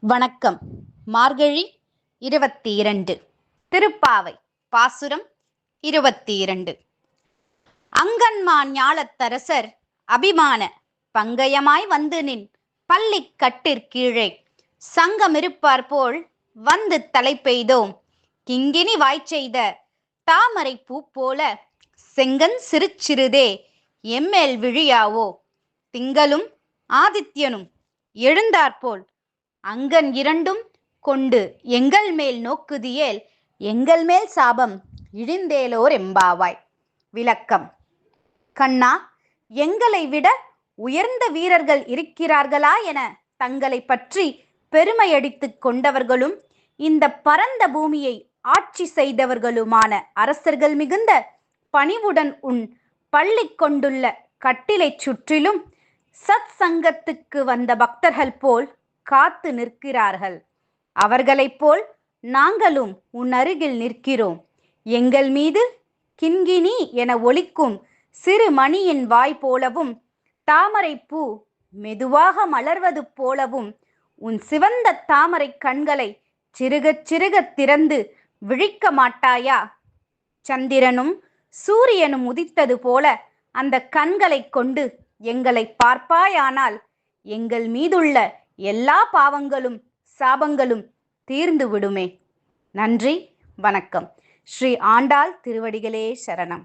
வணக்கம். மார்கழி 22 திருப்பாவை பாசுரம் 22. அங்கன்மான் ஞாலத்தரசர் அபிமான பங்கயமாய் வந்து நின் பள்ளிக் கட்டிற்கீழே சங்கமிருப்பார் போல் வந்து தலை பெய்தோம். கிங்கினி வாய்ச்செய்த தாமரை பூ போல செங்கன் சிறுதே எம்மேல் விழியாவோ. திங்களும் ஆதித்யனும் எழுந்தாற்போல் அங்கன் இரண்டும் கொண்டு எங்கள் மேல் நோக்குதியேல் எங்கள் மேல் சாபம் இழிந்தேலோர் எம்பாவாய். விளக்கம். கண்ணா, எங்களை விட உயர்ந்த வீரர்கள் இருக்கிறார்களா என தங்களை பற்றி பெருமையடித்துக் கொண்டவர்களும் இந்த பரந்த பூமியை ஆட்சி செய்தவர்களுமான அரசர்கள் மிகுந்த பணிவுடன் உன் பள்ளி கொண்டுள்ள கட்டிலை சுற்றிலும் சத் சங்கத்துக்கு வந்த பக்தர்கள் போல் காத்து நிற்கிறார்கள். அவர்களைப் போல் நாங்களும் உன் அருகில் நிற்கிறோம். எங்கள் மீது கிண்கிணி என ஒலிக்கும் சிறு மணியின் வாய் போலவும் தாமரை பூ மெதுவாக மலர்வது போலவும் உன் சிவந்த தாமரை கண்களை சிறுகச் சிறுகத் திறந்து விழிக்க மாட்டாயா? சந்திரனும் சூரியனும் உதித்தது போல அந்த கண்களை கொண்டு எங்களை பார்ப்பாயானால் எங்கள் மீதுள்ள எல்லா பாவங்களும் சாபங்களும் தீர்ந்து விடுமே. நன்றி, வணக்கம். ஸ்ரீ ஆண்டாள் திருவடிகளே சரணம்.